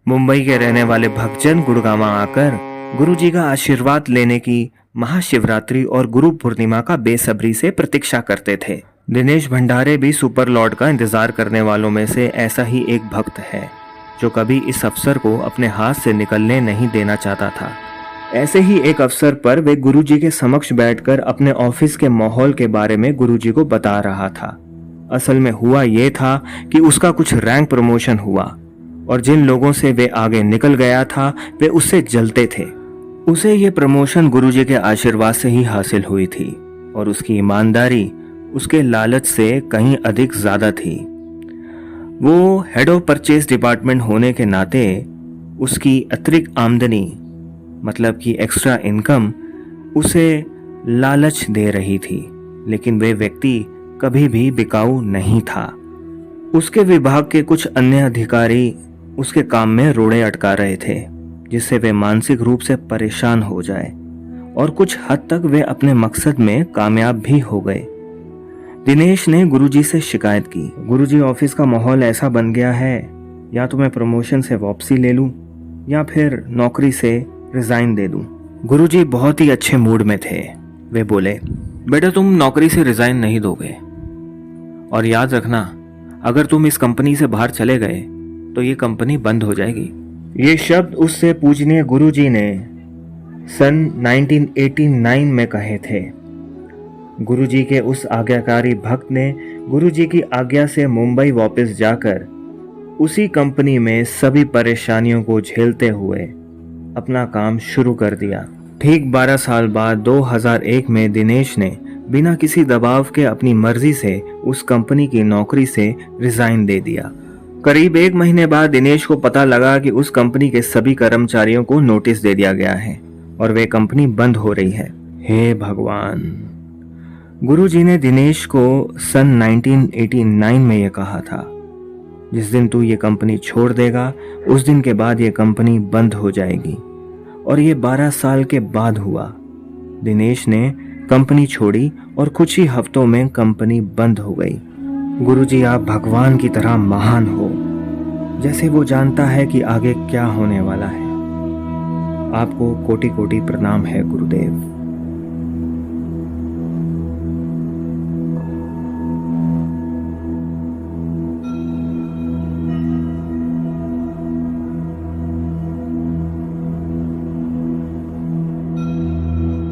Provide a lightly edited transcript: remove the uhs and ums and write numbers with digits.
मुंबई के रहने वाले भक्तजन गुड़गांव आकर गुरुजी का आशीर्वाद लेने की महाशिवरात्रि और गुरु पूर्णिमा का बेसब्री से प्रतीक्षा करते थे। दिनेश भंडारे भी सुपर लॉर्ड का इंतजार करने वालों में से ऐसा ही एक भक्त है जो कभी इस अवसर को अपने हाथ से निकलने नहीं देना चाहता था। ऐसे ही एक अवसर पर वे गुरुजी के समक्ष बैठकर अपने ऑफिस के माहौल के बारे में गुरुजी को बता रहा था। असल में हुआ ये था कि उसका कुछ रैंक प्रमोशन हुआ और जिन लोगों से वे आगे निकल गया था वे उससे जलते थे। उसे ये प्रमोशन गुरुजी के आशीर्वाद से ही हासिल हुई थी और उसकी ईमानदारी उसके लालच से कहीं अधिक ज्यादा थी। वो हेड ऑफ परचेज डिपार्टमेंट होने के नाते उसकी अतिरिक्त आमदनी मतलब कि एक्स्ट्रा इनकम उसे लालच दे रही थी, लेकिन वे व्यक्ति कभी भी बिकाऊ नहीं था। उसके विभाग के कुछ अन्य अधिकारी उसके काम में रोड़े अटका रहे थे जिससे वे मानसिक रूप से परेशान हो जाए और कुछ हद तक वे अपने मकसद में कामयाब भी हो गए। दिनेश ने गुरुजी से शिकायत की, गुरुजी ऑफिस का माहौल ऐसा बन गया है, या तो मैं प्रमोशन से वापसी ले लूं या फिर नौकरी से रिजाइन दे दूं। गुरुजी बहुत ही अच्छे मूड में थे। वे बोले, बेटा तुम नौकरी से रिजाइन नहीं दोगे और याद रखना अगर तुम इस कंपनी से बाहर चले गए तो ये कंपनी बंद हो जाएगी। ये शब्द उससे पूजनीय गुरुजी ने सन 1989 में कहे थे। गुरुजी के उस आज्ञाकारी भक्त ने गुरुजी की आज्ञा से मुंबई वापस जाकर उसी कंपनी में सभी परेशानियों को झेलते हुए अपना काम शुरू कर दिया। ठीक 12 साल बाद 2001 में दिनेश ने बिना किसी दबाव के अपनी मर्जी से उस कंपनी की नौकरी से रिजाइन दे दिया। करीब 1 महीने बाद दिनेश को पता लगा कि उस कंपनी के सभी कर्मचारियों को नोटिस दे दिया गया है और वे कंपनी बंद हो रही है। हे भगवान! गुरुजी ने दिनेश को सन 1989 में यह कहा था, जिस दिन तू ये कंपनी छोड़ देगा उस दिन के बाद ये कंपनी बंद हो जाएगी। और ये 12 साल के बाद हुआ। दिनेश ने कंपनी छोड़ी और कुछ ही हफ्तों में कंपनी बंद हो गई। गुरुजी आप भगवान की तरह महान हो, जैसे वो जानता है कि आगे क्या होने वाला है। आपको कोटि कोटि प्रणाम है गुरुदेव।